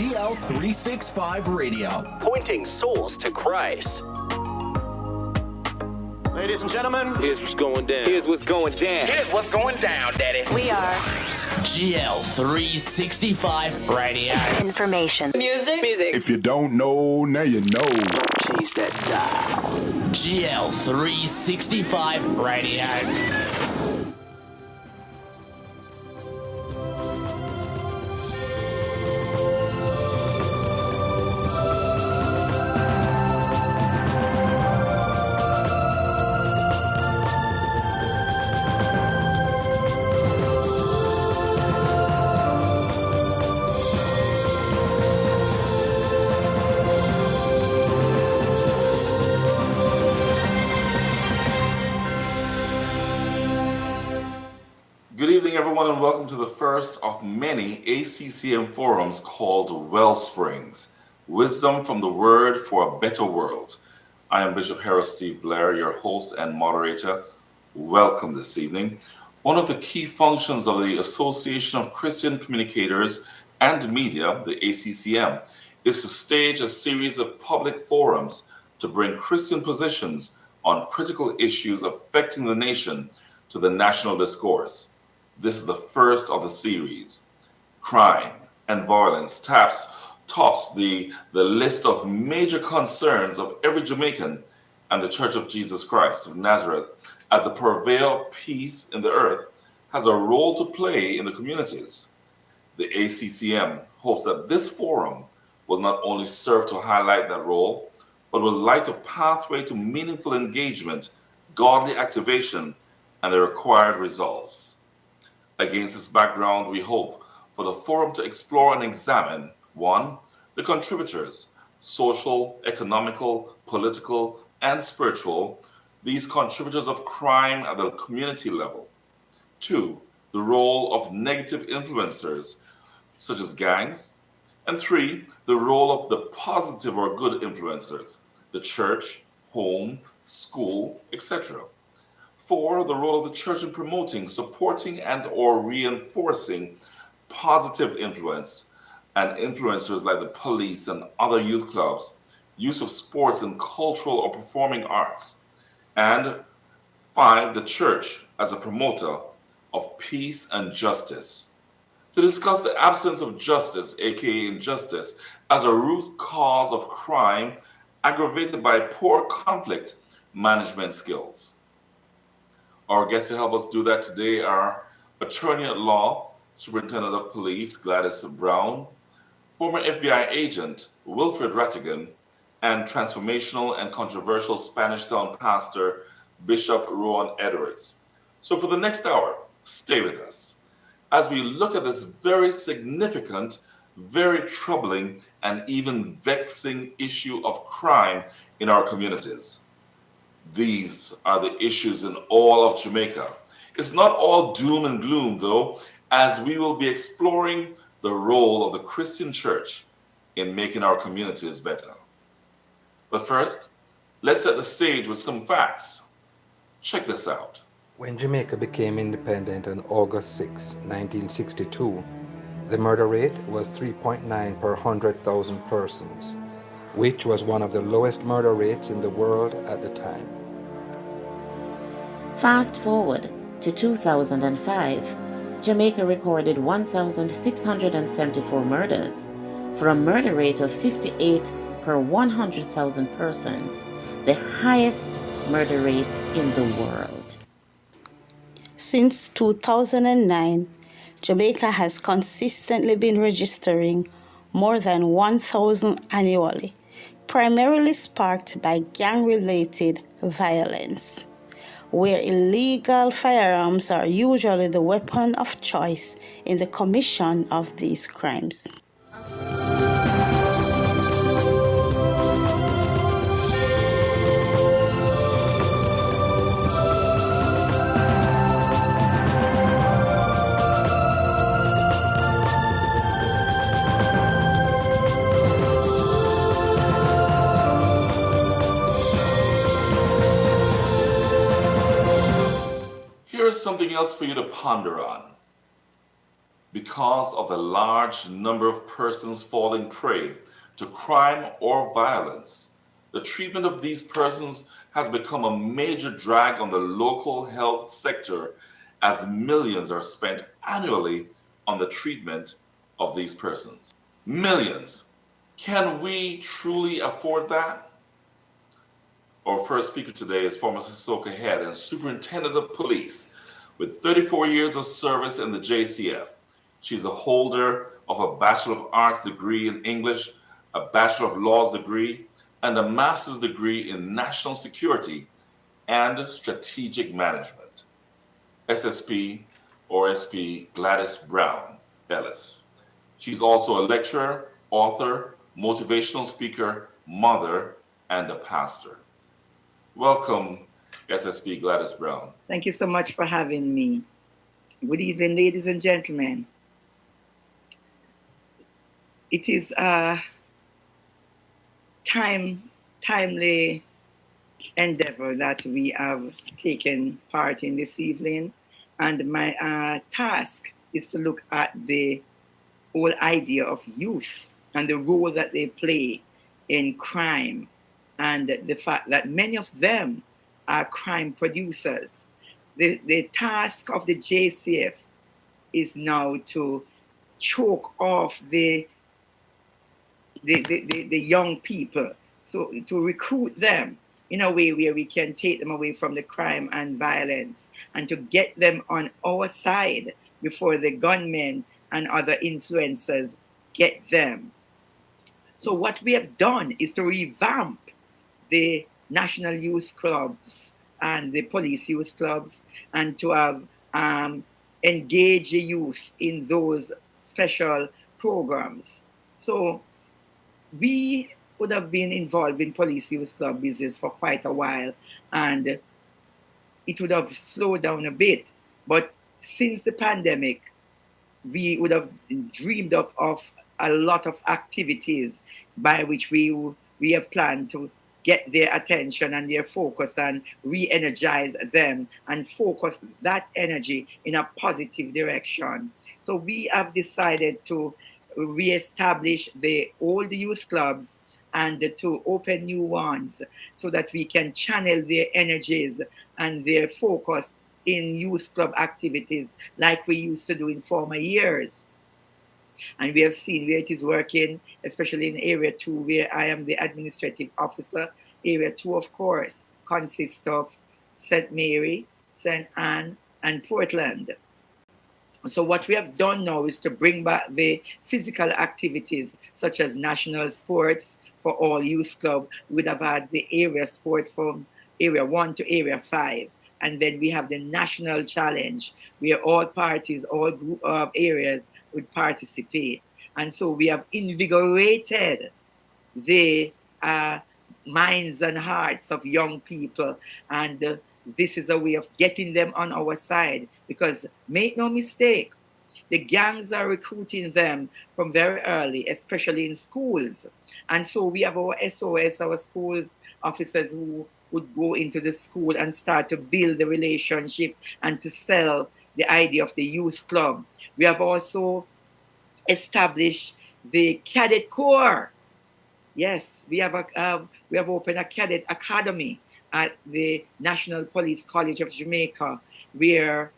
GL365 Radio, pointing souls to Christ. Ladies and gentlemen, here's what's going down. Here's what's going down. Here's what's going down, Daddy. We are GL365 Radio. Information. Music. If you don't know, now you know. Don't change that dial. GL365 Radio. Good evening, everyone, and welcome to the first of many ACCM forums called Wellsprings, Wisdom from the Word for a Better World. I am Bishop Herro Steve Blair, your host and moderator. Welcome this evening. One of the key functions of the Association of Christian Communicators and Media, the ACCM, is to stage a series of public forums to bring Christian positions on critical issues affecting the nation to the national discourse. This is the first of the series. Crime and violence tops the list of major concerns of every Jamaican and the Church of Jesus Christ of Nazareth, as the purveyor of peace in the earth has a role to play in the communities. The ACCM hopes that this forum will not only serve to highlight that role, but will light a pathway to meaningful engagement, godly activation, and the required results. Against this background, we hope for the forum to explore and examine, 1, the contributors, social, economical, political, and spiritual, these contributors of crime at the community level. 2, the role of negative influencers, such as gangs. And 3, the role of the positive or good influencers, the church, home, school, etc. 4, the role of the church in promoting, supporting, and or reinforcing positive influence and influencers like the police and other youth clubs, use of sports and cultural or performing arts. And 5, the church as a promoter of peace and justice. To discuss the absence of justice, aka injustice, as a root cause of crime aggravated by poor conflict management skills. Our guests to help us do that today are Attorney at Law, Superintendent of Police Gladys Brown, former FBI agent Wilfred Rattigan, and transformational and controversial Spanish Town pastor Bishop Rowan Edwards. So for the next hour, stay with us as we look at this very significant, very troubling, and even vexing issue of crime in our communities. These are the issues in all of Jamaica. It's not all doom and gloom, though, as we will be exploring the role of the Christian church in making our communities better. But first, let's set the stage with some facts. Check this out. When Jamaica became independent on August 6, 1962, the murder rate was 3.9 per 100,000 persons, which was one of the lowest murder rates in the world at the time. Fast forward to 2005, Jamaica recorded 1,674 murders, for a murder rate of 58 per 100,000 persons, the highest murder rate in the world. Since 2009, Jamaica has consistently been registering more than 1,000 annually, primarily sparked by gang-related violence, where illegal firearms are usually the weapon of choice in the commission of these crimes. Here's something else for you to ponder on. Because of the large number of persons falling prey to crime or violence, the treatment of these persons has become a major drag on the local health sector, as millions are spent annually on the treatment of these persons. Millions. Can we truly afford that? Our first speaker today is former Sissoko Head and Superintendent of Police with 34 years of service in the JCF. She's a holder of a Bachelor of Arts degree in English, a Bachelor of Laws degree, and a Master's degree in National Security and Strategic Management. SSP or SP Gladys Brown Ellis. She's also a lecturer, author, motivational speaker, mother, and a pastor. Welcome, SSP Gladys Brown. Thank you so much for having me. Good evening, ladies and gentlemen. It is a timely endeavor that we have taken part in this evening, and my task is to look at the whole idea of youth and the role that they play in crime, and the fact that many of them are crime producers. The task of the JCF is now to choke off the young people, so to recruit them in a way where we can take them away from the crime and violence and to get them on our side before the gunmen and other influencers get them. So what we have done is to revamp the national youth clubs and the police youth clubs, and to have engage the youth in those special programs. So we would have been involved in police youth club business for quite a while, and it would have slowed down a bit. But since the pandemic, we would have dreamed up of a lot of activities by which we have planned to get their attention and their focus and re-energize them and focus that energy in a positive direction. So we have decided to re-establish the old youth clubs and to open new ones so that we can channel their energies and their focus in youth club activities like we used to do in former years. And we have seen where it is working, especially in Area 2, where I am the administrative officer. Area 2, of course, consists of St. Mary, St. Anne, and Portland. So what we have done now is to bring back the physical activities, such as national sports for all youth club. We would have had the area sports from Area 1 to Area 5. And then we have the national challenge, where all parties, all group of areas would participate. And so we have invigorated the minds and hearts of young people. And this is a way of getting them on our side, because make no mistake, the gangs are recruiting them from very early, especially in schools. And so we have our SOS, our schools officers, who would go into the school and start to build the relationship and to sell the idea of the youth club. We have also established the cadet corps. Yes, we have opened a cadet academy at the National Police College of Jamaica, where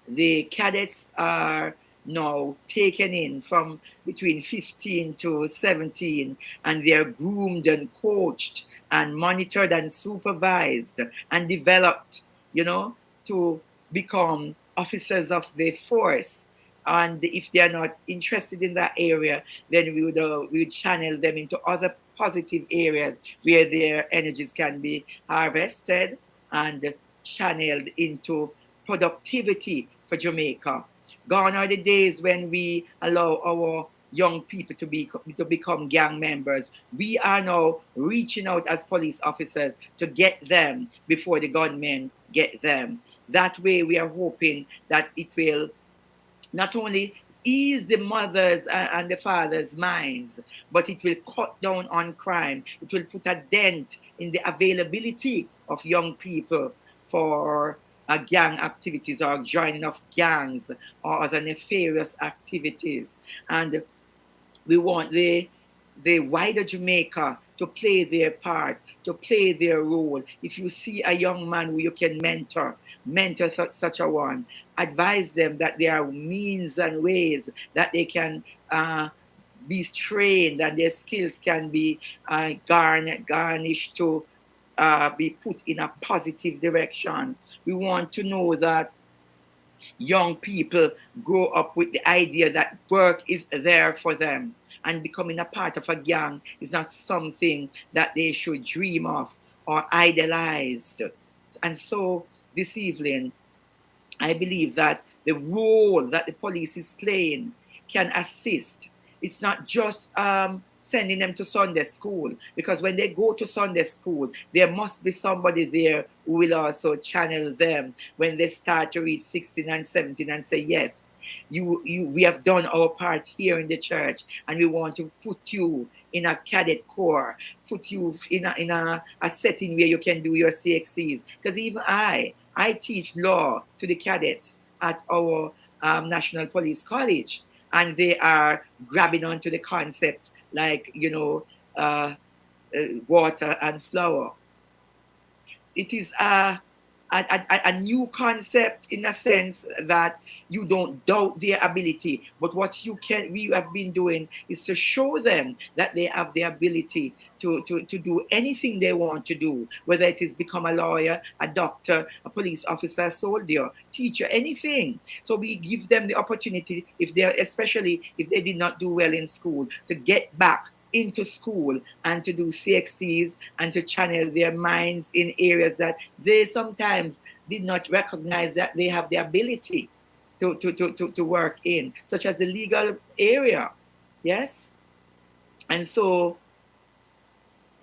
The cadets are now taken in from between 15 to 17, and they're groomed and coached and monitored and supervised and developed, to become officers of the force. And if they are not interested in that area, then we would channel them into other positive areas where their energies can be harvested and channeled into productivity for Jamaica. Gone are the days when we allow our young people to become gang members. We are now reaching out as police officers to get them before the gunmen get them. That way, we are hoping that it will not only ease the mothers and the fathers' minds, but it will cut down on crime. It will put a dent in the availability of young people for gang activities or joining of gangs or other nefarious activities. And we want the wider Jamaica to play their part, to play their role. If you see a young man who you can mentor such a one, advise them that there are means and ways that they can be trained and their skills can be garnished to be put in a positive direction. We want to know that young people grow up with the idea that work is there for them, and becoming a part of a gang is not something that they should dream of or idolize. And so this evening, I believe that the role that the police is playing can assist. It's not just sending them to Sunday school, because when they go to Sunday school, there must be somebody there who will also channel them when they start to reach 16 and 17 and say, yes, we have done our part here in the church, and we want to put you in a cadet corps, put you in a setting where you can do your CXCs. Because even I teach law to the cadets at our National Police College, and they are grabbing onto the concept like, water and flour. It is a new concept in a sense that you don't doubt their ability, but what we have been doing is to show them that they have the ability to do anything they want to do, whether it is become a lawyer, a doctor, a police officer, a soldier, teacher, anything. So we give them the opportunity, especially if they did not do well in school, to get back into school and to do CXCs and to channel their minds in areas that they sometimes did not recognize that they have the ability to work in, such as the legal area. Yes? And so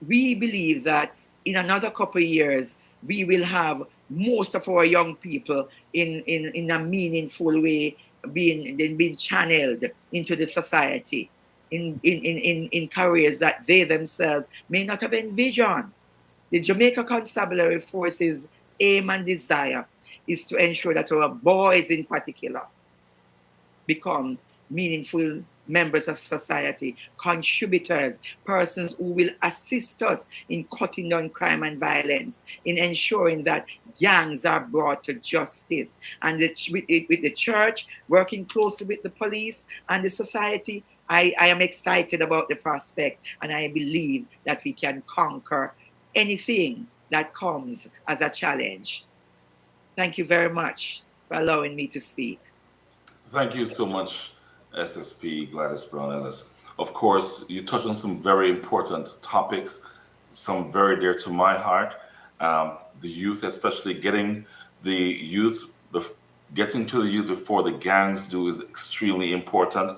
we believe that in another couple of years, we will have most of our young people in a meaningful way being channeled into the society in careers that they themselves may not have envisioned. The Jamaica Constabulary Force's aim and desire is to ensure that our boys in particular become meaningful members of society, contributors, persons who will assist us in cutting down crime and violence, in ensuring that gangs are brought to justice. And with the church, working closely with the police and the society, I am excited about the prospect, and I believe that we can conquer anything that comes as a challenge. Thank you very much for allowing me to speak. Thank you so much, SSP Gladys Brown Ellis. Of course, you touched on some very important topics, some very dear to my heart. The youth, especially getting to the youth before the gangs do, is extremely important.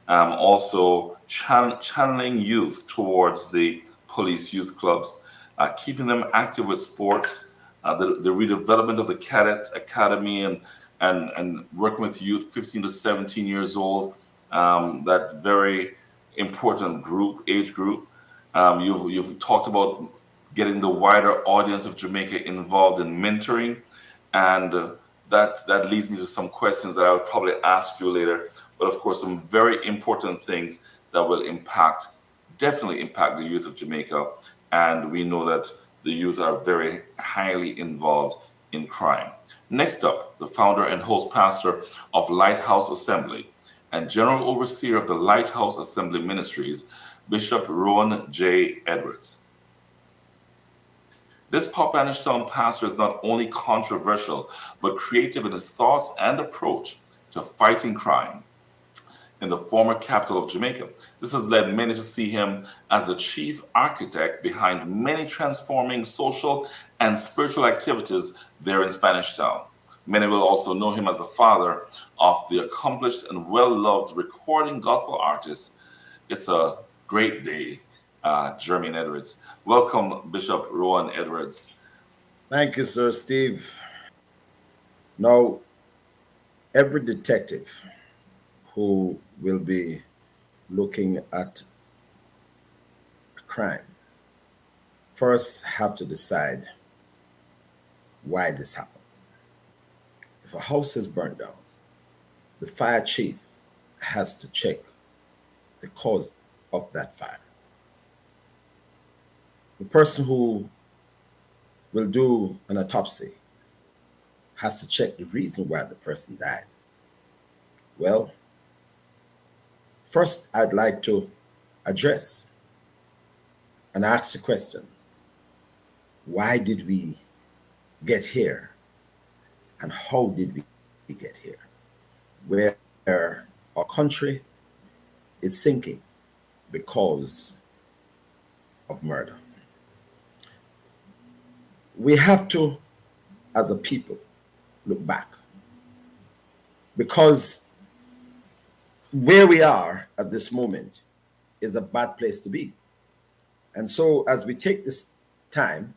Also, channeling youth towards the police youth clubs, keeping them active with sports, the redevelopment of the cadet academy, and working with youth 15 to 17 years old, that very important age group. You've talked about getting the wider audience of Jamaica involved in mentoring, and that leads me to some questions that I would probably ask you later. But of course, some very important things that will definitely impact the youth of Jamaica. And we know that the youth are very highly involved in crime. Next up, the founder and host pastor of Lighthouse Assembly and general overseer of the Lighthouse Assembly Ministries, Bishop Rowan J. Edwards. This Popanishtown pastor is not only controversial, but creative in his thoughts and approach to fighting crime in the former capital of Jamaica. This has led many to see him as the chief architect behind many transforming social and spiritual activities there in Spanish Town. Many will also know him as the father of the accomplished and well-loved recording gospel artist. It's a great day, Jermaine Edwards. Welcome, Bishop Rowan Edwards. Thank you, Sir Steve. Now, every detective who will be looking at a crime first have to decide why this happened. If a house is burned down, the fire chief has to check the cause of that fire. The person who will do an autopsy has to check the reason why the person died. Well, first I'd like to address and ask the question, why did we get here and how did we get here? Where our country is sinking because of murder. We have to, as a people, look back, because where we are at this moment is a bad place to be. And so as we take this time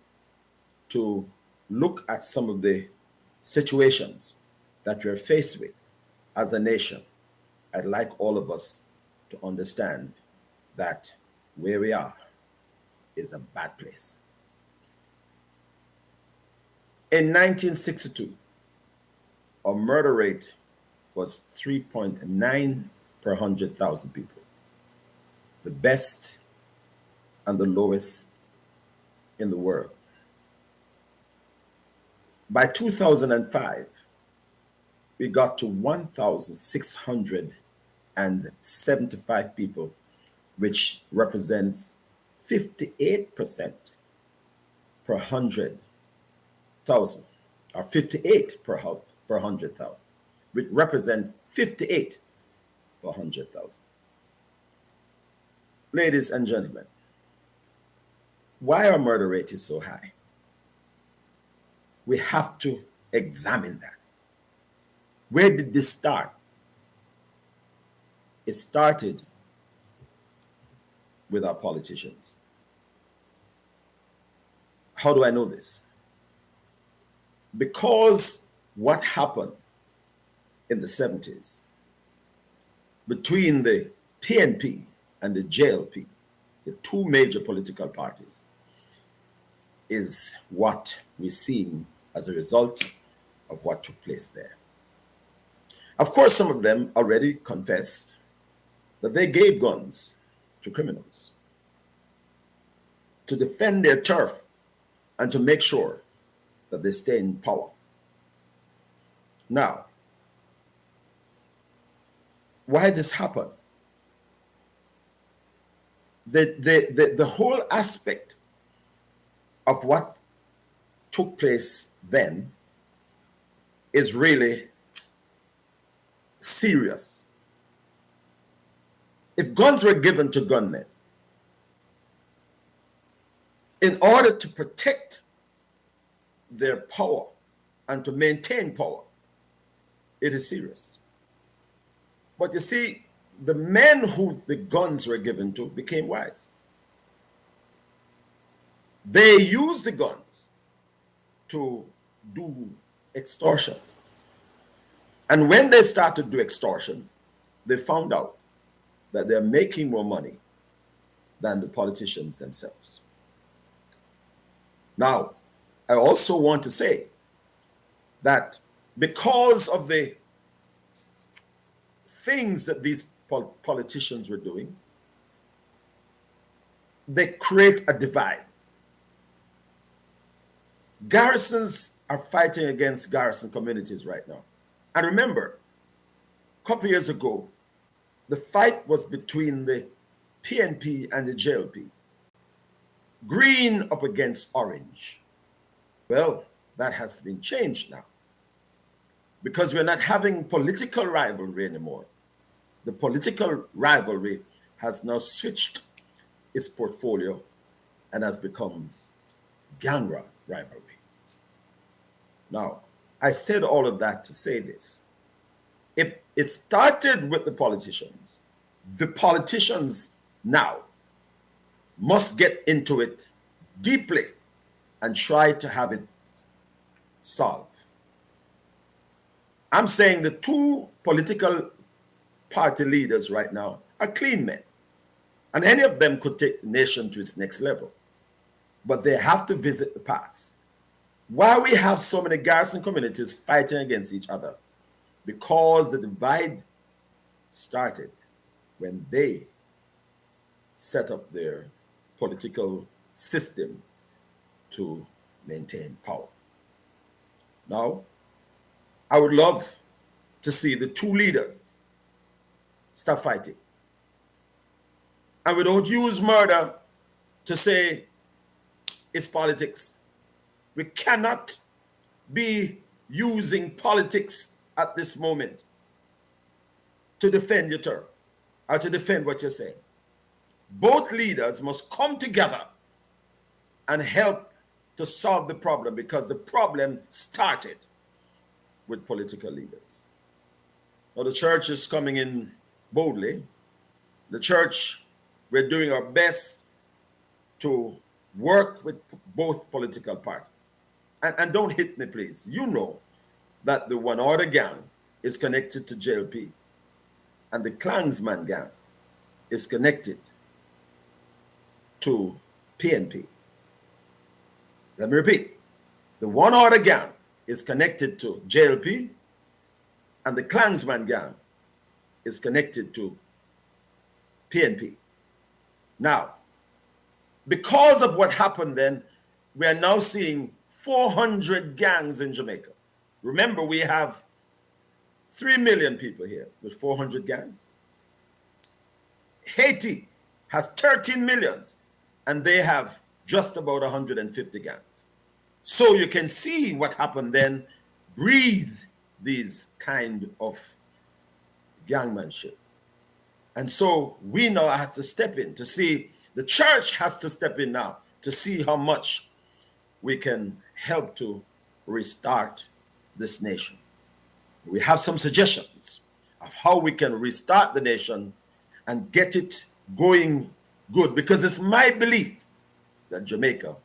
to look at some of the situations that we're faced with as a nation, I'd like all of us to understand that where we are is a bad place. In 1962, our murder rate was 3.9 per 100,000 people, the best and the lowest in the world. By 2005, we got to 1,675 people, which represents 58% per 100,000, or 58 per 100,000, which represent 58 per 100,000. Ladies and gentlemen, why our murder rate is so high? We have to examine that. Where did this start? It started with our politicians. How do I know this? Because what happened in the 70s between the PNP and the GLP, the two major political parties, is what we're seeing as a result of what took place there. Of course, some of them already confessed that they gave guns to criminals to defend their turf and to make sure that they stay in power. Now, why this happened? The whole aspect of what took place then is really serious. If guns were given to gunmen in order to protect their power and to maintain power, it is serious. But you see, the men who the guns were given to became wise. They used the guns to do extortion. And when they started to do extortion, they found out that they're making more money than the politicians themselves. Now, I also want to say that because of the things that these politicians were doing, they create a divide. Garrisons are fighting against garrison communities right now. And remember, a couple years ago, the fight was between the PNP and the JLP. Green up against orange. Well, that has been changed now because we're not having political rivalry anymore. The political rivalry has now switched its portfolio and has become gang rivalry. Now, I said all of that to say this. If it started with the politicians now must get into it deeply and try to have it solved. I'm saying the two political party leaders right now are clean men, and any of them could take the nation to its next level, but they have to visit the past. Why we have so many garrison communities fighting against each other? Because the divide started when they set up their political system to maintain power. Now, I would love to see the two leaders stop fighting. And we don't use murder to say it's politics. We cannot be using politics at this moment to defend your turf or to defend what you're saying. Both leaders must come together and help to solve the problem, because the problem started with political leaders. Now the church is coming in boldly. The church, we're doing our best to work with both political parties. And don't hit me, please. You know that the One Order gang is connected to JLP, and the Klansman gang is connected to PNP. Let me repeat. The One Order gang is connected to JLP, and the Klansman gang is connected to PNP. Now, because of what happened then, we are now seeing 400 gangs in Jamaica. Remember, we have 3 million people here with 400 gangs. Haiti has 13 millions, and they have just about 150 gangs. So you can see what happened then, breathe these kind of gangmanship. And so we now have to step in to see, the church has to step in now to see how much we can help to restart this nation. We have some suggestions of how we can restart the nation and get it going good, because it's my belief that Jamaica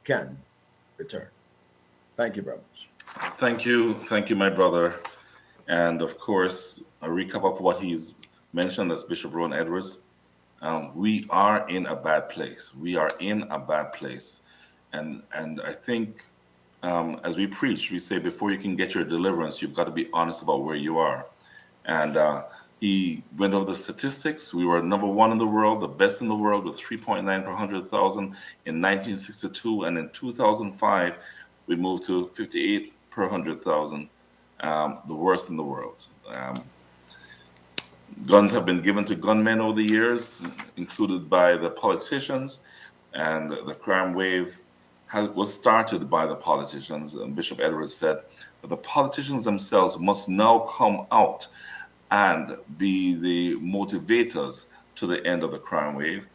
can return. Thank you very much. Thank you, my brother. And of course, a recap of what he's mentioned as Bishop Rowan Edwards. We are in a bad place. We are in a bad place. And I think as we preach, we say before you can get your deliverance, you've got to be honest about where you are. And he went over the statistics. We were number one in the world, the best in the world, with 3.9 per 100,000 in 1962. And in 2005, we moved to 58 per 100,000, the worst in the world. Guns have been given to gunmen over the years, included by the politicians, and the crime wave was started by the politicians. And Bishop Edwards said that the politicians themselves must now come out and be the motivators to the end of the crime wave.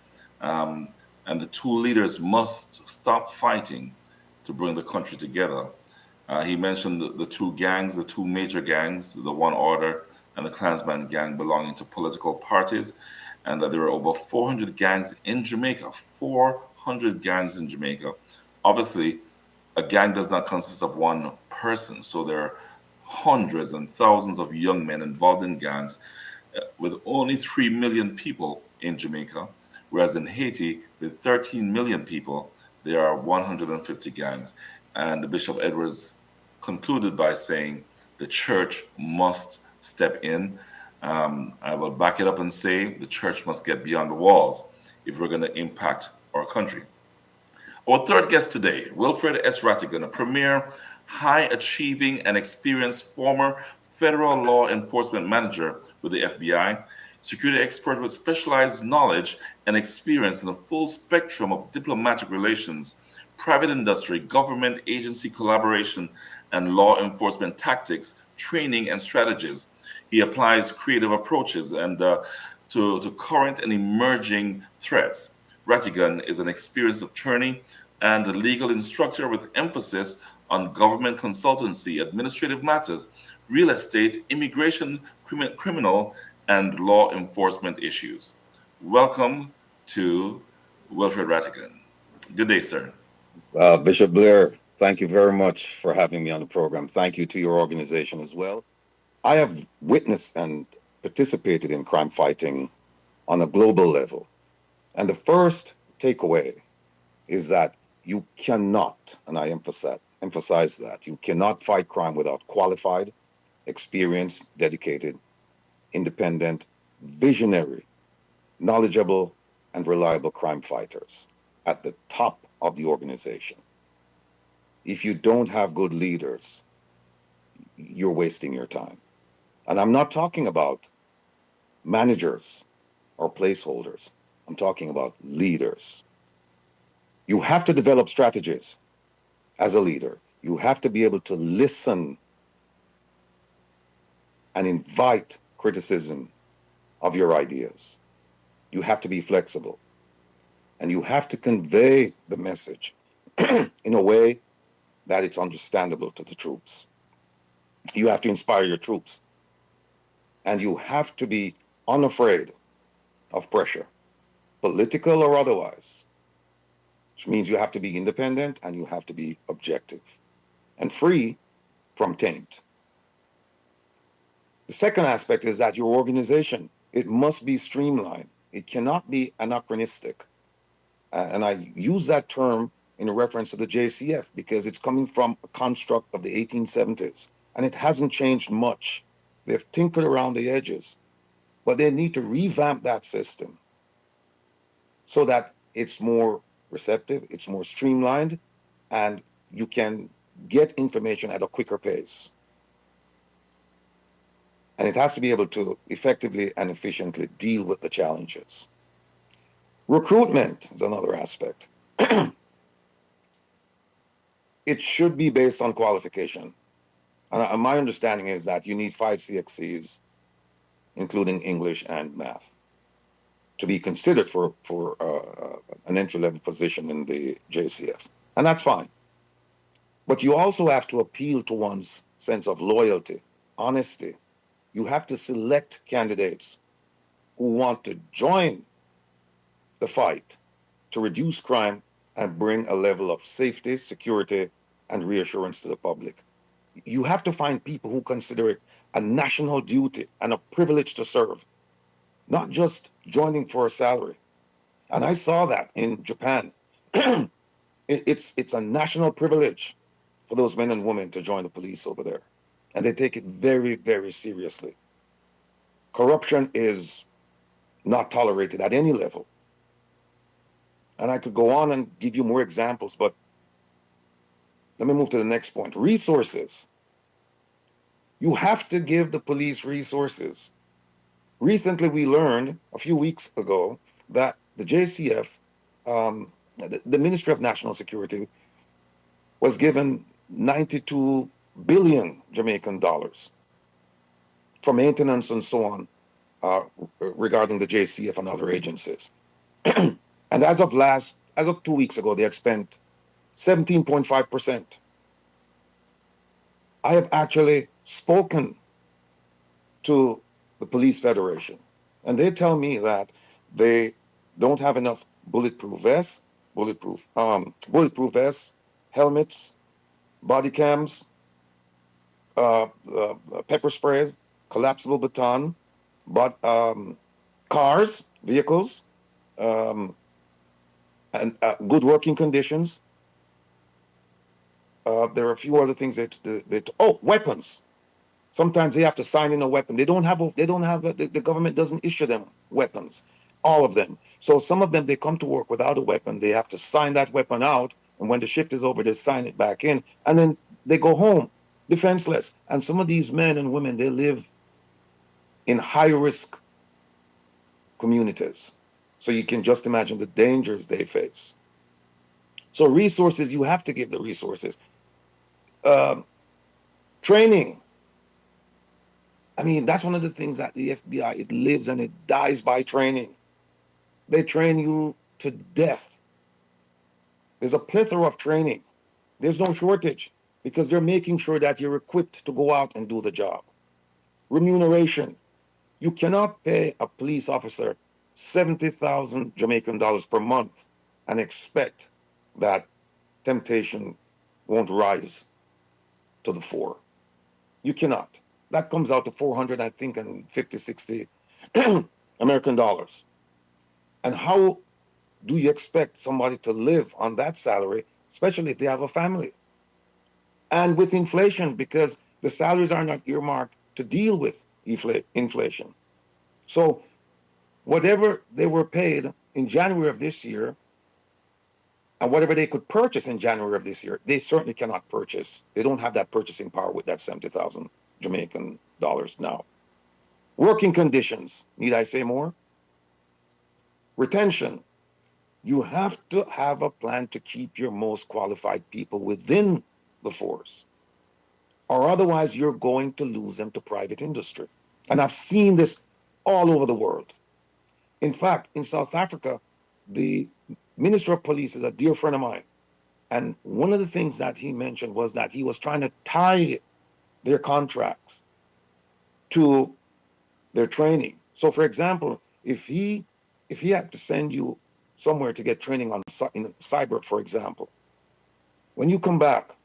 And the two leaders must stop fighting to bring the country together. He mentioned the two gangs, the two major gangs, the One Order and the Klansman gang, belonging to political parties, and that there are over 400 gangs in Jamaica, 400 gangs in Jamaica. Obviously, a gang does not consist of one person, so there are hundreds and thousands of young men involved in gangs, with only 3 million people in Jamaica, whereas in Haiti, with 13 million people, there are 150 gangs. And Bishop Edwards concluded by saying the church must step in. I will back it up and say the church must get beyond the walls if we're going to impact our country. Our third guest today, Wilfred S. Rattigan, a premier high-achieving and experienced former federal law enforcement manager with the FBI, security expert with specialized knowledge and experience in the full spectrum of diplomatic relations, private industry, government agency collaboration, and law enforcement tactics, training, and strategies. He applies creative approaches to current and emerging threats. Rattigan is an experienced attorney and a legal instructor with emphasis on government consultancy, administrative matters, real estate, immigration, criminal, and law enforcement issues. Welcome to Wilfred Rattigan. Good day, sir. Bishop Blair, thank you very much for having me on the program. Thank you to your organization as well. I have witnessed and participated in crime fighting on a global level. And the first takeaway is that you cannot, and I emphasize that, you cannot fight crime without qualified, experienced, dedicated, independent, visionary, knowledgeable, and reliable crime fighters at the top of the organization. If you don't have good leaders, you're wasting your time. And I'm not talking about managers or placeholders. I'm talking about leaders. You have to develop strategies as a leader. You have to be able to listen and invite criticism of your ideas. You have to be flexible. And you have to convey the message in a way that it's understandable to the troops. You have to inspire your troops. And you have to be unafraid of pressure, political or otherwise, which means you have to be independent and you have to be objective and free from taint. The second aspect is that your organization, it must be streamlined. It cannot be anachronistic. And I use that term in reference to the JCF because it's coming from a construct of the 1870s and it hasn't changed much. They've tinkered around the edges, but they need to revamp that system so that it's more receptive, it's more streamlined, and you can get information at a quicker pace. And it has to be able to effectively and efficiently deal with the challenges. Recruitment is another aspect. It should be based on qualification. And my understanding is that you need 5 CXCs, including English and math, to be considered for an entry-level position in the JCF. And that's fine. But you also have to appeal to one's sense of loyalty, honesty. You have to select candidates who want to join the fight to reduce crime and bring a level of safety, security, and reassurance to the public. You have to find people who consider it a national duty and a privilege to serve, not just joining for a salary. And I saw that in Japan. It's a national privilege for those men and women to join the police over there. And they take it very, very seriously. Corruption is not tolerated at any level. And I could go on and give you more examples, but let me move to the next point. Resources. You have to give the police resources. Recently, we learned a few weeks ago that the JCF, the Ministry of National Security, was given 92 billion Jamaican dollars for maintenance and so on regarding the JCF and other agencies. And as of 2 weeks ago, they had spent 17.5%. I have actually spoken to the Police Federation, and they tell me that they don't have enough bulletproof vests, helmets, body cams, pepper sprays, collapsible baton, but cars, vehicles, and good working conditions. There are a few other things weapons. Sometimes they have to sign in a weapon. The government doesn't issue them weapons, all of them. So some of them, they come to work without a weapon. They have to sign that weapon out. And when the shift is over, they sign it back in. And then They go home defenseless. And some of these men and women, they live in high risk communities. So you can just imagine the dangers they face. So resources, you have to give the resources. Training. I mean, that's one of the things that the FBI, it lives and it dies by training. They train you to death. There's a plethora of training. There's no shortage because they're making sure that you're equipped to go out and do the job. Remuneration. You cannot pay a police officer 70,000 Jamaican dollars per month and expect that temptation won't rise to the fore. You cannot. That comes out to 400, I think, and 50, 60 American dollars. And how do you expect somebody to live on that salary, especially if they have a family? And with inflation, because the salaries are not earmarked to deal with inflation. So whatever they were paid in January of this year, and whatever they could purchase in January of this year, they certainly cannot purchase. They don't have that purchasing power with that 70,000 Jamaican dollars now. Working conditions, need I say more? Retention. You have to have a plan to keep your most qualified people within the force, or otherwise you're going to lose them to private industry. And I've seen this all over the world. In fact, in South Africa, the Minister of Police is a dear friend of mine. And one of the things that he mentioned was that he was trying to tie their contracts to their training. So for example, if he had to send you somewhere to get training in cyber, for example, when you come back,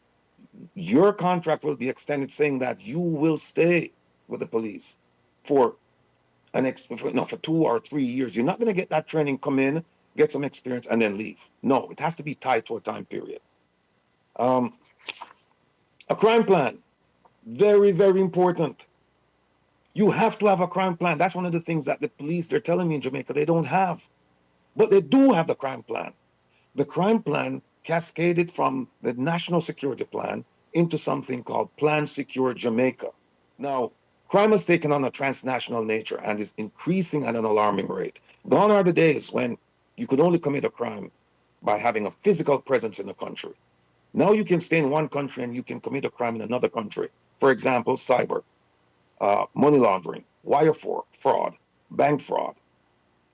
your contract will be extended saying that you will stay with the police for 2 or 3 years. You're not going to get that training, come in, get some experience, and then leave. No, it has to be tied to a time period. A crime plan, very, very important. You have to have a crime plan. That's one of the things that the police, they're telling me in Jamaica, they don't have. But they do have the crime plan. The crime plan cascaded from the National Security Plan into something called Plan Secure Jamaica. Now, crime has taken on a transnational nature and is increasing at an alarming rate. Gone are the days when you could only commit a crime by having a physical presence in the country. Now you can stay in one country and you can commit a crime in another country. For example, cyber, money laundering, wire fraud, bank fraud.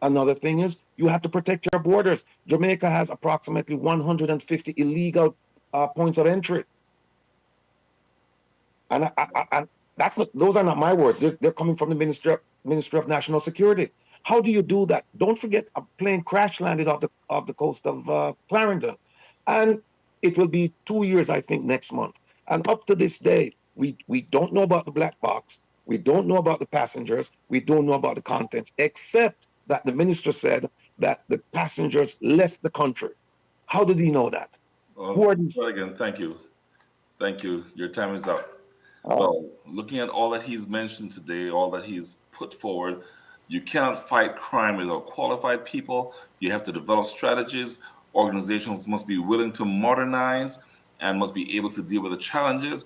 Another thing is you have to protect your borders. Jamaica has approximately 150 illegal points of entry. And those are not my words. They're coming from the Ministry of National Security. How do you do that? Don't forget, a plane crash landed off the coast of Clarendon. And it will be 2 years, I think, next month. And up to this day, we don't know about the black box. We don't know about the passengers. We don't know about the contents, except that the minister said that the passengers left the country. How did he know that? Who are these? Again, thank you. Thank you. Your time is up. Well, looking at all that he's mentioned today, all that he's put forward, you cannot fight crime without qualified people. You have to develop strategies. Organizations must be willing to modernize and must be able to deal with the challenges.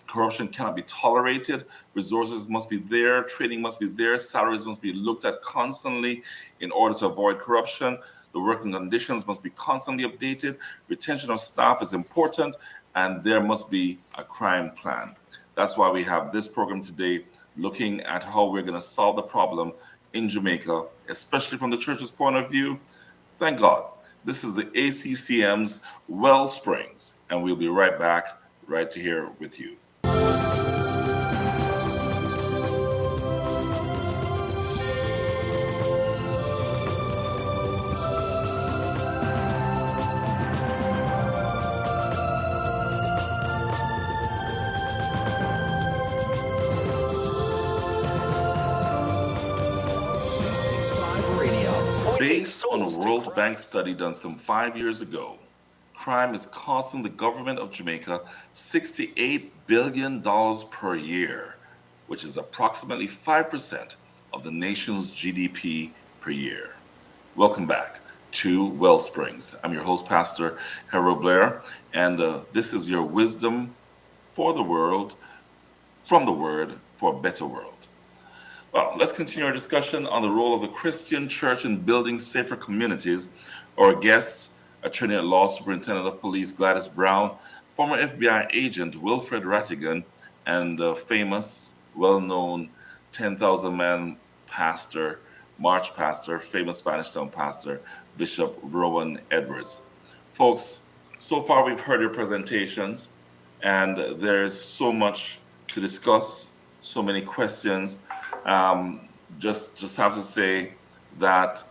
Corruption cannot be tolerated. Resources must be there. Training must be there. Salaries must be looked at constantly in order to avoid corruption. The working conditions must be constantly updated. Retention of staff is important, and there must be a crime plan. That's why we have this program today, looking at how we're going to solve the problem in Jamaica, especially from the church's point of view. Thank God. This is the ACCM's Wellsprings, and we'll be right back right here with you. Based on a World Bank study done some 5 years ago, crime is costing the government of Jamaica $68 billion per year, which is approximately 5% of the nation's GDP per year. Welcome back. to Wellsprings. I'm your host, Pastor Herro Blair, and this is your wisdom for the world, from the Word for a better world. Well, let's continue our discussion on the role of the Christian church in building safer communities. Our guest, Attorney at Law Superintendent of Police Gladys Brown, former FBI agent Wilfred Rattigan, and famous, well-known 10,000-man pastor, March pastor, famous Spanish Town pastor, Bishop Rowan Edwards. Folks, so far we've heard your presentations, and there's so much to discuss, so many questions. Just have to say that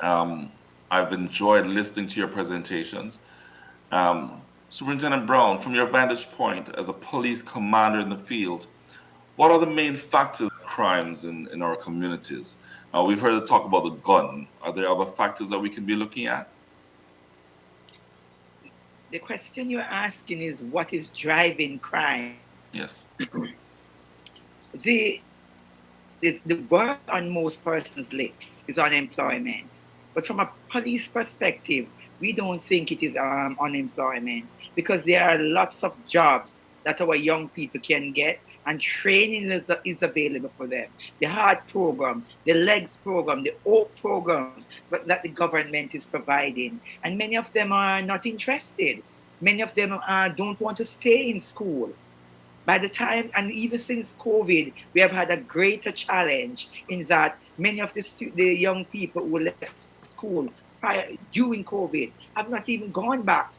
I've enjoyed listening to your presentations. Superintendent Brown, from your vantage point as a police commander in the field, what are the main factors of crimes in our communities? We've heard talk about the gun. Are there other factors that we can be looking at? The question you're asking is what is driving crime? Yes. The word on most persons' lips is unemployment. But from a police perspective, we don't think it is unemployment, because there are lots of jobs that our young people can get, and training is available for them. The HEART program, the LEGS program, the OAK program that the government is providing. And many of them are not interested. Many of them don't want to stay in school. By the time, and even since COVID, we have had a greater challenge in that many of the young people who left school during COVID have not even gone back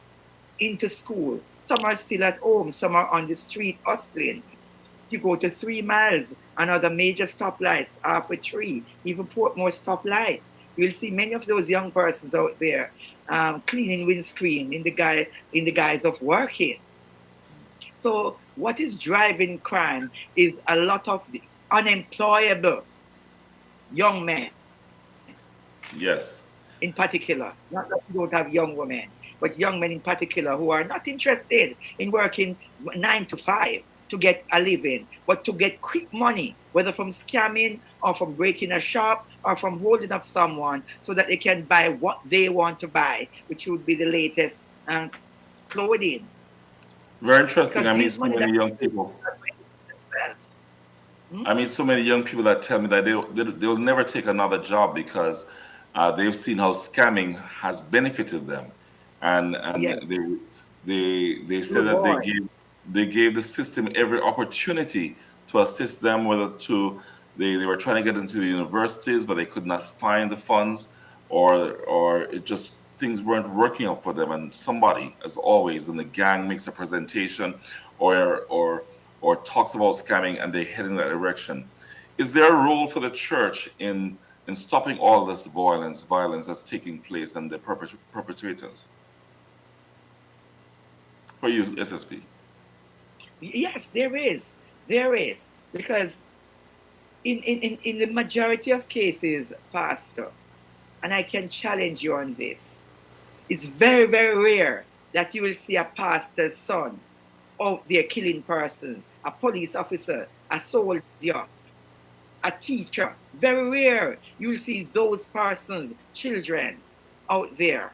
into school. Some are still at home, some are on the street hustling. You go to 3 miles and other major stoplights, halfway 3, even Portmore stoplight. You'll see many of those young persons out there cleaning windscreen in the guise of working. So what is driving crime is a lot of the unemployable young men. Yes. In particular, not that we don't have young women, but young men in particular who are not interested in working 9 to 5 to get a living, but to get quick money, whether from scamming or from breaking a shop or from holding up someone so that they can buy what they want to buy, which would be the latest clothing. Very interesting. I meet so many young people. I meet so many young people that tell me that they'll never take another job because they've seen how scamming has benefited them, and yes. they said that they gave the system every opportunity to assist them, whether they were trying to get into the universities but they could not find the funds, or it just things weren't working out for them, and somebody, as always, in the gang makes a presentation or talks about scamming and they head in that direction. Is there a role for the church in stopping all this violence that's taking place and the perpetrators? For you, SSP. Yes, there is. Because in the majority of cases, Pastor, and I can challenge you on this, it's very, very rare that you will see a pastor's son out there killing persons, a police officer, a soldier, a teacher. Very rare you will see those persons, children, out there.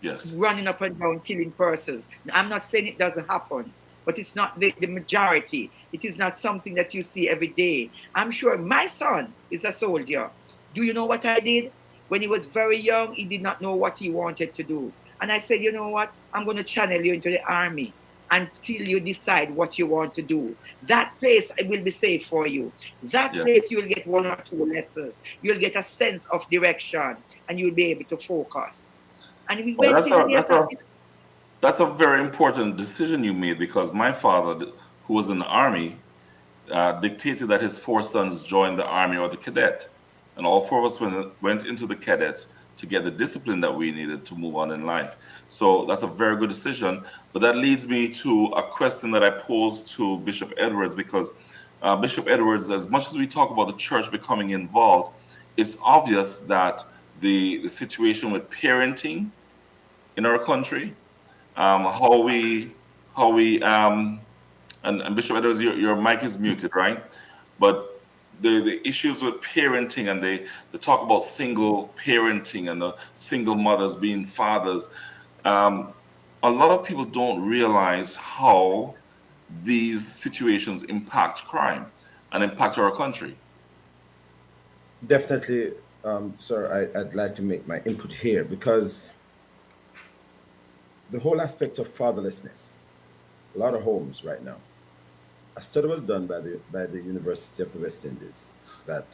Yes. Running up and down, killing persons. I'm not saying it doesn't happen, but it's not the majority. It is not something that you see every day. I'm sure my son is a soldier. Do you know what I did? When he was very young, he did not know what he wanted to do. And I said, you know what? I'm going to channel you into the army until you decide what you want to do. That place will be safe for you. That place you will get 1 or 2 lessons. You'll get a sense of direction and you'll be able to focus. And we went that's a very important decision you made, because my father, who was in the army, dictated that his 4 sons join the army or the cadet. And all 4 of us went into the cadets to get the discipline that we needed to move on in life. So that's a very good decision. But that leads me to a question that I posed to Bishop Edwards, because Bishop Edwards, as much as we talk about the church becoming involved, it's obvious that the situation with parenting in our country, how we and Bishop Edwards, your mic is muted, right? But the issues with parenting, and they talk about single parenting and the single mothers being fathers. A lot of people don't realize how these situations impact crime and impact our country. Definitely, sir, I'd like to make my input here because the whole aspect of fatherlessness, a lot of homes right now. A study was done by the University of the West Indies that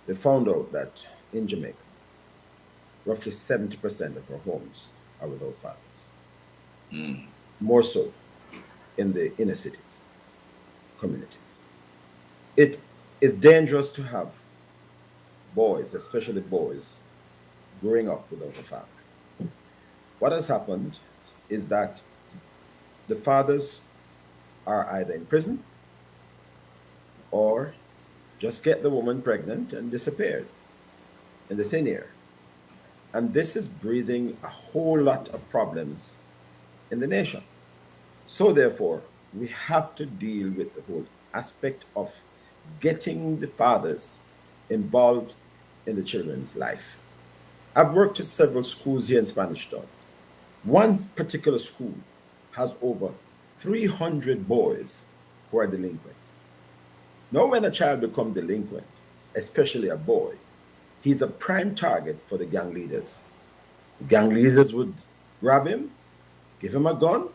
they found out that in Jamaica, roughly 70% of our homes are without fathers. More so in the inner cities, communities. It is dangerous to have boys, especially boys, growing up without a father. What has happened is that the fathers are either in prison or just get the woman pregnant and disappeared in the thin air. And this is breathing a whole lot of problems in the nation. So therefore, we have to deal with the whole aspect of getting the fathers involved in the children's life. I've worked with several schools here in Spanish Town. One particular school has over 300 boys who are delinquent. Now, when a child becomes delinquent, especially a boy, he's a prime target for the gang leaders. The gang leaders would grab him, give him a gun.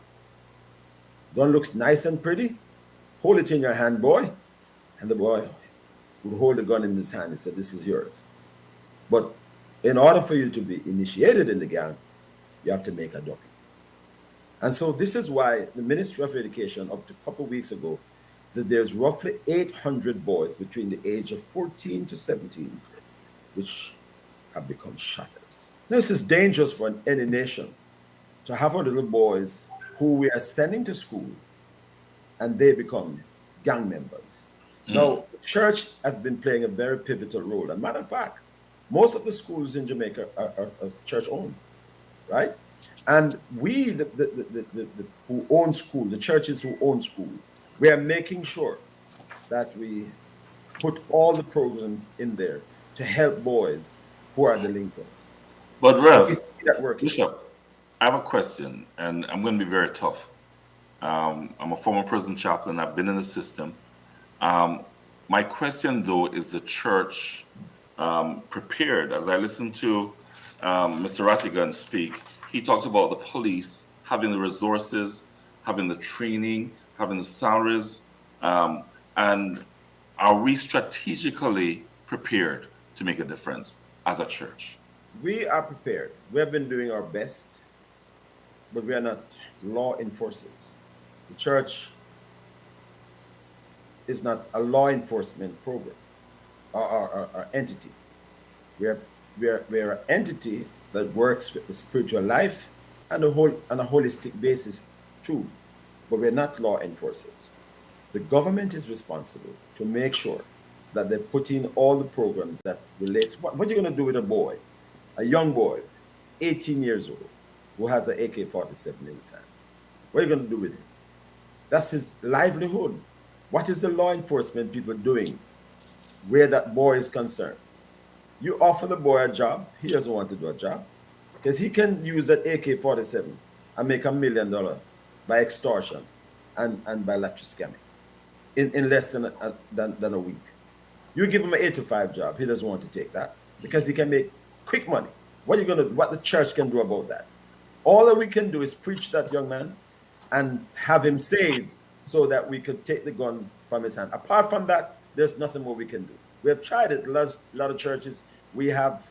Gun looks nice and pretty. Hold it in your hand, boy. And the boy would hold the gun in his hand and say, "This is yours." But in order for you to be initiated in the gang, you have to make a duppy. And so this is why the Ministry of Education, up to a couple of weeks ago, that there's roughly 800 boys between the age of 14 to 17, which have become shatters. This is dangerous for any nation to have our little boys who we are sending to school and they become gang members. Now, the church has been playing a very pivotal role. As a matter of fact, most of the schools in Jamaica are church-owned, right? And we, the who own school, the churches who own school, we are making sure that we put all the programs in there to help boys who are delinquent. But Rev, We see that working. Bishop, I have a question, and I'm going to be very tough. I'm a former prison chaplain. I've been in the system. My question, though, is the church prepared? As I listened to Mr. Rattigan speak, he talked about the police having the resources, having the training, having the salaries, and are we strategically prepared to make a difference as a church? We are prepared. We have been doing our best, but we are not law enforcers. The church is not a law enforcement program or entity. We are an entity that works with the spiritual life and on a holistic basis too, but we're not law enforcers. The government is responsible to make sure that they put in all the programs that relates. What are you going to do with a boy, a young boy, 18 years old, who has an AK-47 in his hand? What are you going to do with him? That's his livelihood. What is the law enforcement people doing where that boy is concerned? You offer the boy a job, he doesn't want to do a job because he can use that AK-47 and make $1 million by extortion and by lateral scamming in less than a week. You give him an 8-to-5 job, he doesn't want to take that because he can make quick money. What the church can do about that? All that we can do is preach that young man and have him saved so that we could take the gun from his hand. Apart from that, there's nothing more we can do. We have tried it. A lot of churches, we have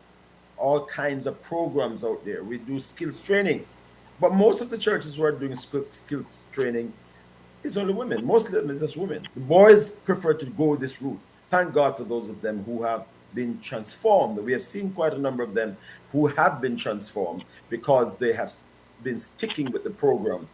all kinds of programs out there. We do skills training. But most of the churches who are doing skills training is only women. Most of them is just women. The boys prefer to go this route. Thank God for those of them who have been transformed. We have seen quite a number of them who have been transformed because they have been sticking with the program.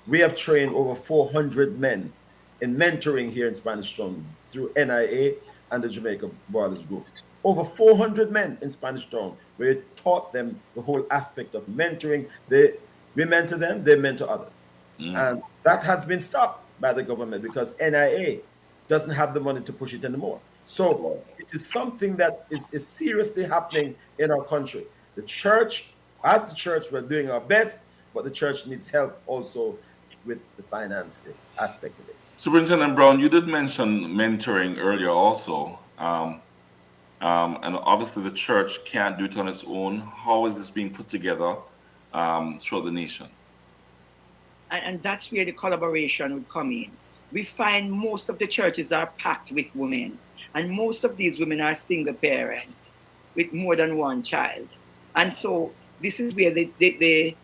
We have trained over 400 men in mentoring here in Spanish Town through NIA and the Jamaica Brothers Group. Over 400 men in Spanish Town. We taught them the whole aspect of mentoring. We mentor them, they mentor others. And that has been stopped by the government because NIA doesn't have the money to push it anymore. So it is something that is seriously happening in our country. The church, as the church, we're doing our best, but the church needs help also with the finance aspect of it. Superintendent Brown, you did mention mentoring earlier also. And obviously the church can't do it on its own. How is this being put together throughout the nation? And that's where the collaboration would come in. We find most of the churches are packed with women, and most of these women are single parents with more than one child. And so this is where the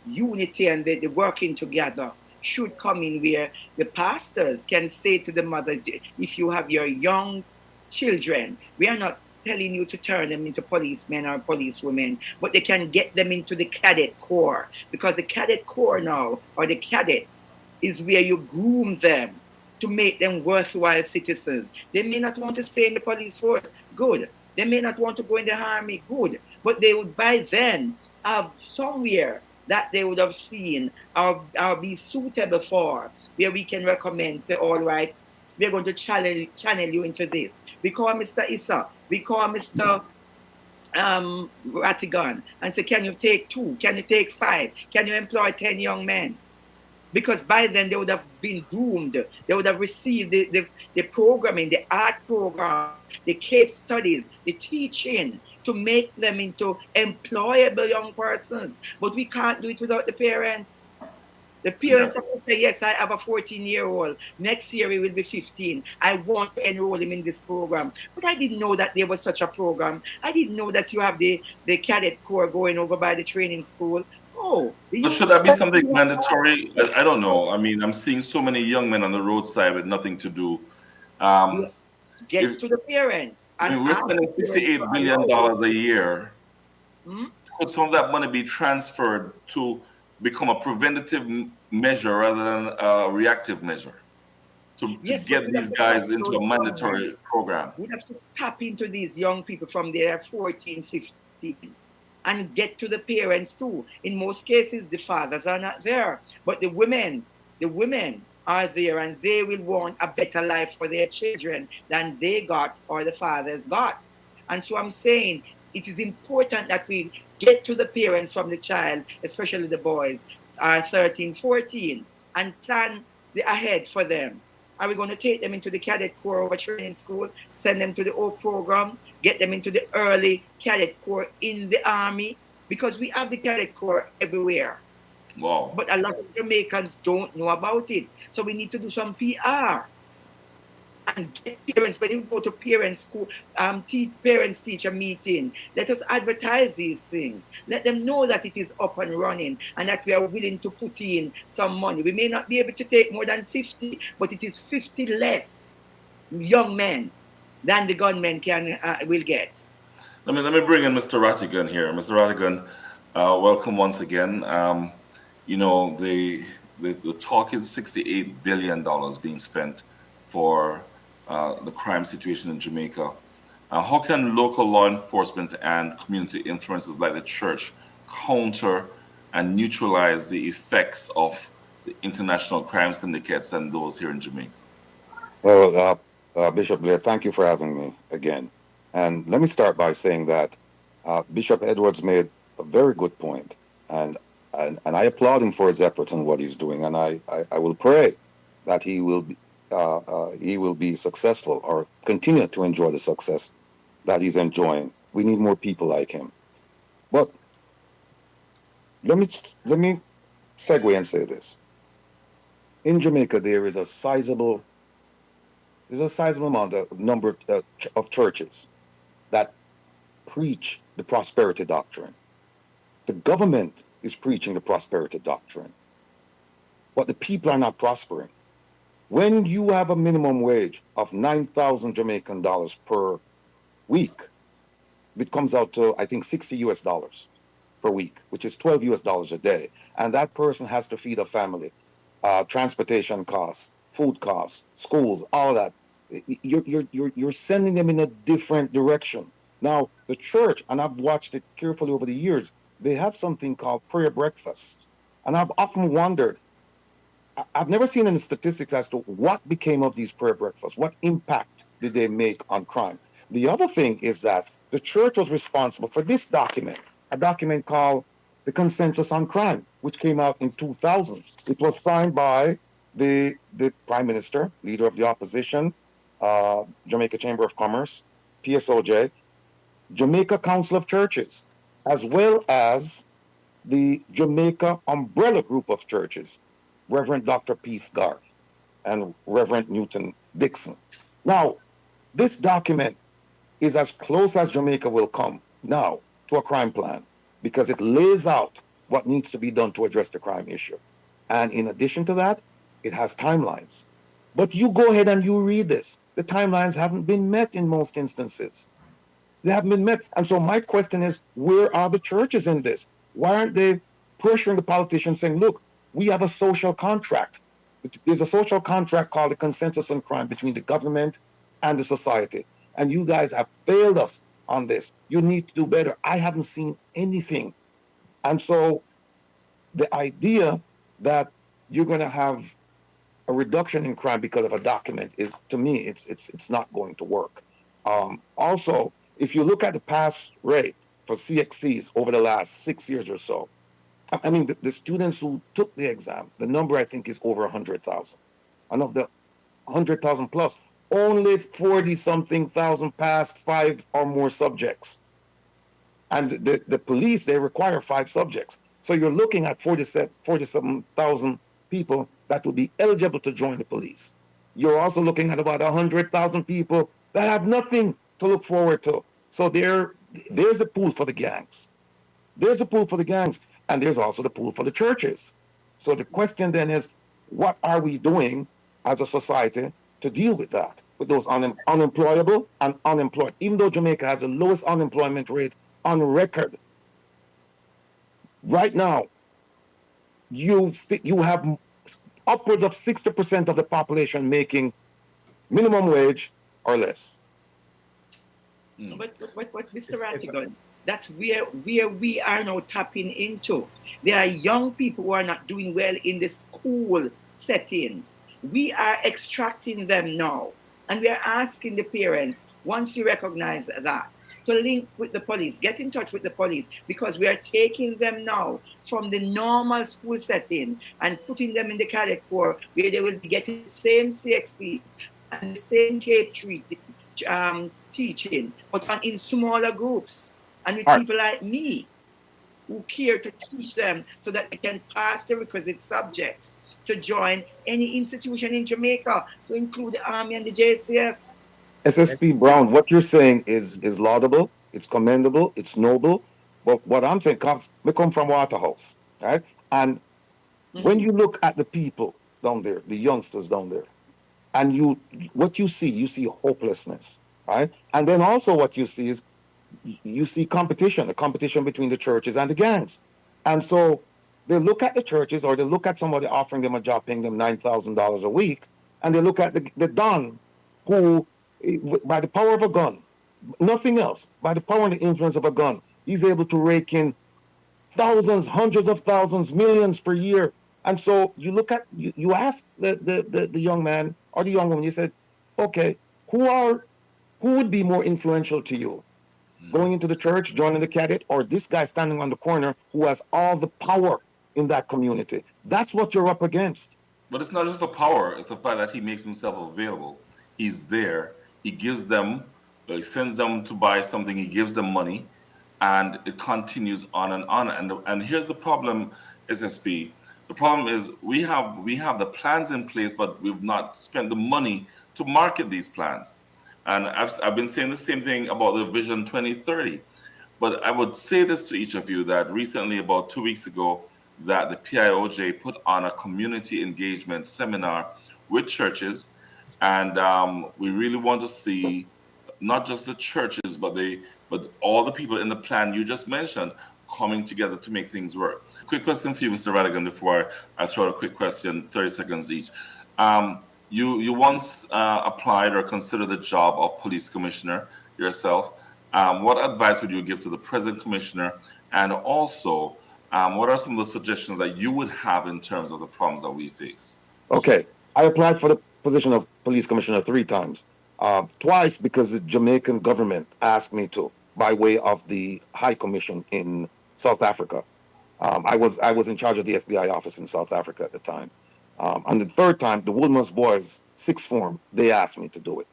unity and the working together should come in, where the pastors can say to the mothers, if you have your young children, we are not telling you to turn them into policemen or policewomen, but they can get them into the cadet corps, because the cadet corps now, or the cadet, is where you groom them to make them worthwhile citizens. They may not want to stay in the police force, good. They may not want to go in the army, good. But they would by then have somewhere that they would have seen or be suitable for, where we can recommend, say, all right, we're going to channel you into this. We call Mr. Issa, we call Mr. Rattigan and say, can you take 2? Can you take 5? Can you employ 10 young men? Because by then they would have been groomed. They would have received the programming, the art program, the case studies, the teaching to make them into employable young persons. But we can't do it without the parents. The parents have to say, yes, I have a 14-year-old. Next year he will be 15. I want to enroll him in this program. But I didn't know that there was such a program. I didn't know that you have the cadet corps going over by the training school. Oh, but should that be something mandatory? I don't know. I mean, I'm seeing so many young men on the roadside with nothing to do. Get to the parents. I mean, we're spending $68 billion a year. Could some of that money be transferred to become a preventative measure rather than a reactive measure to get these guys into a mandatory program? We have to tap into these young people from their 14, 15 and get to the parents too. In most cases, the fathers are not there, but the women are there, and they will want a better life for their children than they got or the fathers got. And so I'm saying it is important that we get to the parents from the child, especially the boys, are 13, 14, and plan ahead for them. Are we going to take them into the cadet corps or training school, send them to the O program, get them into the early cadet corps in the army? Because we have the cadet corps everywhere. Wow. But a lot of Jamaicans don't know about it. So we need to do some PR. And get parents, when you go to parents' school, parents-teacher meeting, let us advertise these things. Let them know that it is up and running and that we are willing to put in some money. We may not be able to take more than 50, but it is 50 less young men than the gunmen will get. Let me bring in Mr. Rattigan here. Mr. Rattigan, welcome once again. You know, the talk is $68 billion being spent for the crime situation in Jamaica. How can local law enforcement and community influences like the church counter and neutralize the effects of the international crime syndicates and those here in Jamaica? Well, Bishop Blair, thank you for having me again. And let me start by saying that Bishop Edwards made a very good point, and I applaud him for his efforts and what he's doing, and I will pray that he will be successful or continue to enjoy the success that he's enjoying. We need more people like him. But let me segue and say this. In Jamaica, there is a sizable number of churches that preach the prosperity doctrine. The government is preaching the prosperity doctrine, but the people are not prospering. When you have a minimum wage of 9,000 Jamaican dollars per week, it comes out to, I think, $60 per week, which is $12 a day. And that person has to feed a family, transportation costs, food costs, schools, all that. You're sending them in a different direction. Now, the church, and I've watched it carefully over the years, they have something called prayer breakfast. And I've often wondered, I've never seen any statistics as to what became of these prayer breakfasts, what impact did they make on crime. The other thing is that the church was responsible for this document, a document called the Consensus on Crime, which came out in 2000. It was signed by the Prime Minister, leader of the opposition, Jamaica Chamber of Commerce, PSOJ, Jamaica Council of Churches, as well as the Jamaica Umbrella Group of Churches, Reverend Dr. Peace Garth and Reverend Newton Dixon. Now, this document is as close as Jamaica will come now to a crime plan because it lays out what needs to be done to address the crime issue. And in addition to that, it has timelines. But you go ahead and you read this. The timelines haven't been met in most instances. They haven't been met. And so my question is, where are the churches in this? Why aren't they pressuring the politicians saying, look, we have a social contract. There's a social contract called the Consensus on Crime between the government and the society. And you guys have failed us on this. You need to do better. I haven't seen anything. And so the idea that you're going to have a reduction in crime because of a document is, to me, it's not going to work. Also, if you look at the pass rate for CXCs over the last 6 years or so, I mean, the students who took the exam, the number I think is over 100,000. And of the 100,000 plus, only 40-something thousand passed 5 or more subjects. And the police, they require 5 subjects. So you're looking at 47,000 people that would be eligible to join the police. You're also looking at about 100,000 people that have nothing to look forward to. So there's a pool for the gangs. There's a pool for the gangs, and there's also the pool for the churches. So the question then is, what are we doing as a society to deal with that, with those unemployable and unemployed? Even though Jamaica has the lowest unemployment rate on record, right now, you have upwards of 60% of the population making minimum wage or less. But Mr. Rattigan, that's where we are now tapping into. There are young people who are not doing well in the school setting. We are extracting them now. And we are asking the parents, once you recognize that, to link with the police, get in touch with the police, because we are taking them now from the normal school setting and putting them in the cadet corps where they will be getting the same CXCs and the same tape teaching, but in smaller groups and with people like me who care to teach them so that they can pass the requisite subjects to join any institution in Jamaica, to include the Army and the JCF. SSP Brown, what you're saying is laudable, it's commendable, it's noble. But what I'm saying, we come from Waterhouse, right? And when you look at the people down there, the youngsters down there, and what you see hopelessness, right? And then also what you see is, you see competition, a competition between the churches and the gangs. And so they look at the churches, or they look at somebody offering them a job, paying them $9,000 a week, and they look at the Don who, by the power of a gun, nothing else, by the power and the influence of a gun, he's able to rake in thousands, hundreds of thousands, millions per year. And so you look at, you ask the young man or the young woman, you said, okay, who would be more influential to you? Going into the church, joining the cadet, or this guy standing on the corner who has all the power in that community? That's what you're up against. But it's not just the power, it's the fact that he makes himself available. He's there, he gives them, he sends them to buy something, he gives them money, and it continues on and on. And here's the problem, SSP. The problem is we have the plans in place, but we've not spent the money to market these plans. And I've been saying the same thing about the Vision 2030. But I would say this to each of you, that recently, about 2 weeks ago, that the PIOJ put on a community engagement seminar with churches. And we really want to see not just the churches, but all the people in the plan you just mentioned coming together to make things work. Quick question for you, Mr. Rattigan, before I throw out a quick question, 30 seconds each. You once applied or considered the job of police commissioner yourself. What advice would you give to the present commissioner? And also, what are some of the suggestions that you would have in terms of the problems that we face? Okay, I applied for the position of police commissioner 3 times. Twice because the Jamaican government asked me to, by way of the High Commission in South Africa. I was in charge of the FBI office in South Africa at the time. And the third time, the Woodman's Boys, sixth form, they asked me to do it.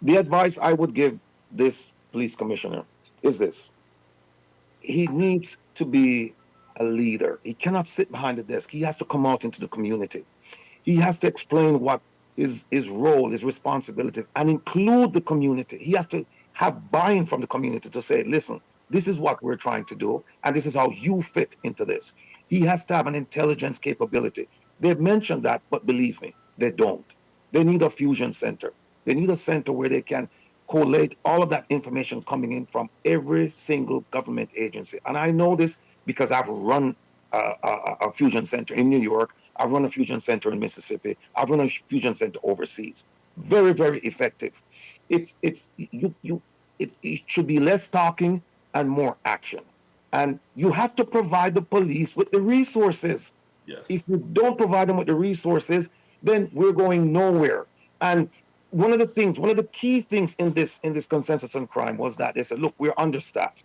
The advice I would give this police commissioner is this: he needs to be a leader. He cannot sit behind the desk. He has to come out into the community. He has to explain what his role, his responsibilities, and include the community. He has to have buy-in from the community to say, listen, this is what we're trying to do, and this is how you fit into this. He has to have an intelligence capability. They've mentioned that, but believe me, they don't. They need a fusion center. They need a center where they can collate all of that information coming in from every single government agency. And I know this because I've run a fusion center in New York. I've run a fusion center in Mississippi. I've run a fusion center overseas. Very, very effective. It should be less talking and more action. And you have to provide the police with the resources. Yes. If you don't provide them with the resources, then we're going nowhere. And one of the key things in this consensus on crime was that they said, look, we're understaffed,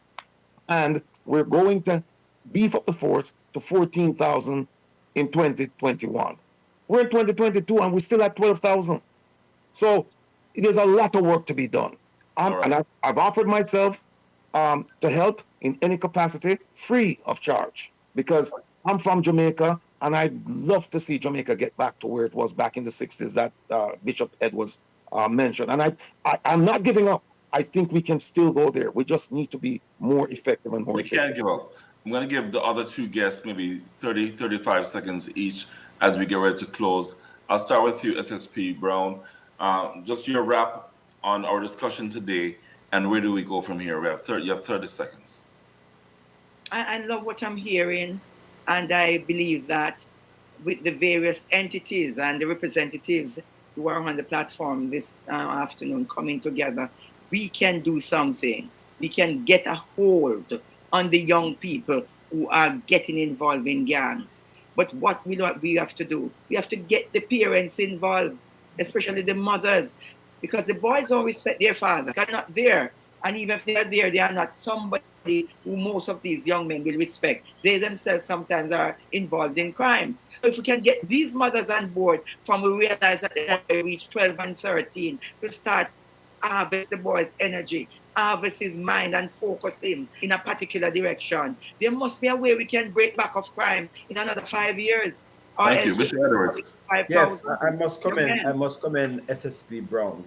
and we're going to beef up the force to 14,000 in 2021. We're in 2022 and we're still at 12,000. So there's a lot of work to be done. And I've offered myself to help in any capacity, free of charge, because I'm from Jamaica and I'd love to see Jamaica get back to where it was back in the 60s that Bishop Edwards mentioned. And I'm not giving up. I think we can still go there. We just need to be more effective and more effective. We can't give up. I'm going to give the other two guests maybe 30, 35 seconds each as we get ready to close. I'll start with you, SSP Brown. Just your wrap on our discussion today, and where do we go from here? You have 30 seconds. I love what I'm hearing, and I believe that with the various entities and the representatives who are on the platform this afternoon coming together, we can do something. We can get a hold on the young people who are getting involved in gangs. But what we have to do, we have to get the parents involved, especially the mothers, because the boys don't respect their fathers. They're not there. And even if they are there, they are not somebody who most of these young men will respect. They themselves sometimes are involved in crime. So if we can get these mothers on board from we realize that they reach 12 and 13 to start harvest the boy's energy, harvest his mind and focus him in a particular direction. There must be a way we can break back of crime in another 5 years. Thank you, Mr. Edwards. Yes, I must commend SSP Brown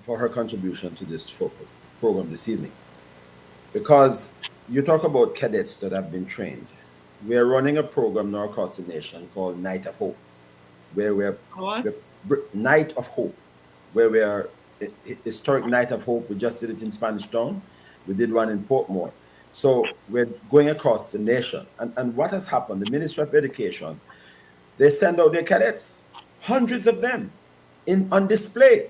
for her contribution to this program this evening. Because you talk about cadets that have been trained. We are running a program now across the nation called Night of Hope, where we're Night of Hope, where we are historic Night of Hope. We just did it in Spanish Town. We did one in Portmore. So we're going across the nation. And what has happened, the Ministry of Education, they send out their cadets, hundreds of them, on display.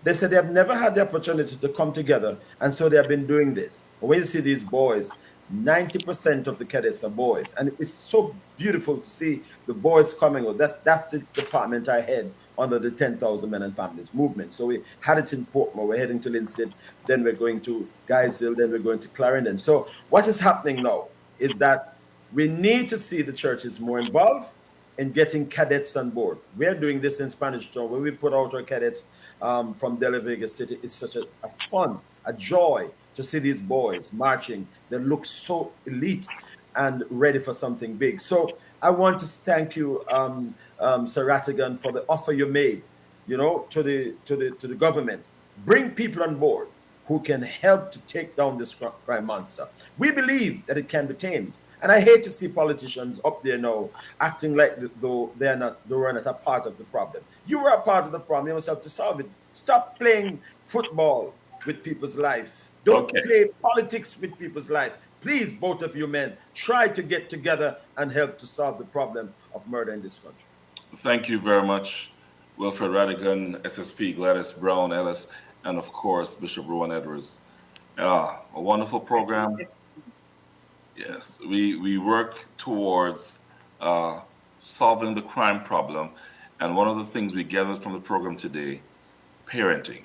They said they have never had the opportunity to come together, and so they have been doing this. When you see these boys, 90% of the cadets are boys, and it's so beautiful to see the boys coming out. That's the department I head under the 10,000 Men and Families movement. So we had it in Portmore, we're heading to Linstead, then we're going to Guysville, then we're going to Clarendon. So what is happening now is that we need to see the churches more involved in getting cadets on board. We're doing this in Spanish Town, where we put out our cadets from De La Vega City. It's such a fun, a joy to see these boys marching. They look so elite and ready for something big. So I want to thank you, Sir Rattigan, for the offer you made, to the government. Bring people on board who can help to take down this crime monster. We believe that it can be tamed. And I hate to see politicians up there now acting like though they were not a part of the problem. You were a part of the problem. You must have to solve it. Stop playing football with people's life. Don't play politics with people's life. Please, both of you men, try to get together and help to solve the problem of murder in this country. Thank you very much, Wilfred Rattigan, SSP Gladys Brown Ellis, and of course, Bishop Rowan Edwards. A wonderful program. Yes, we work towards solving the crime problem. And one of the things we gathered from the program today, parenting.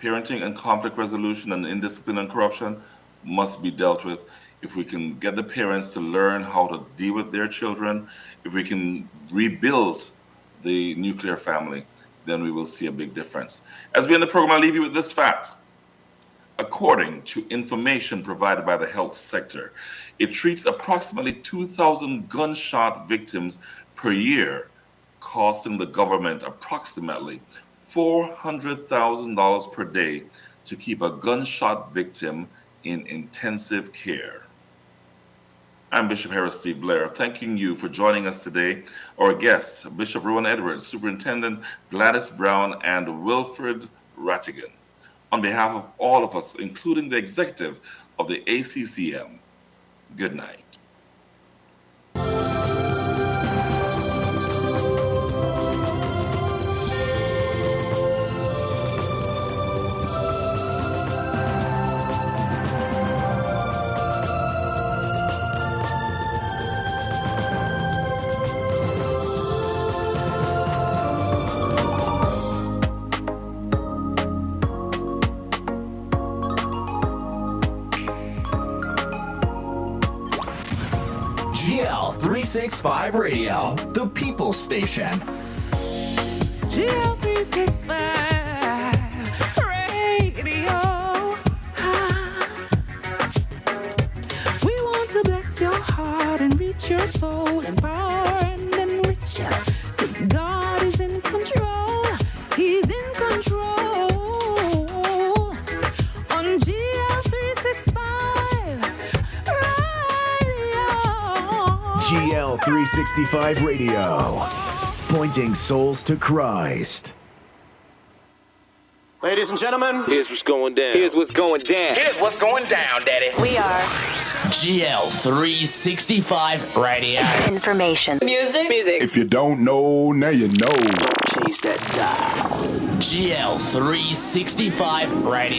Parenting and conflict resolution and indiscipline and corruption must be dealt with. If we can get the parents to learn how to deal with their children, if we can rebuild the nuclear family, then we will see a big difference. As we end the program, I'll leave you with this fact. According to information provided by the health sector, it treats approximately 2,000 gunshot victims per year, costing the government approximately $400,000 per day to keep a gunshot victim in intensive care. I'm Bishop Herro Steve Blair, thanking you for joining us today. Our guests, Bishop Rowan Edwards, Superintendent Gladys Brown, and Wilfred Rattigan. On behalf of all of us, including the executive of the ACCM, good night. GL365 Radio, the People's Station. GL365 Radio. We want to bless your heart and reach your soul, empower and enrich you. 'Cause God is in control. He's in control. On GL365 Radio. GL365 Radio, pointing souls to Christ. Ladies and gentlemen, here's what's going down. Here's what's going down. Here's what's going down, Daddy. We are GL365 Radio. information. Music. If you don't know, now you know. Change that dial. GL365 Radio.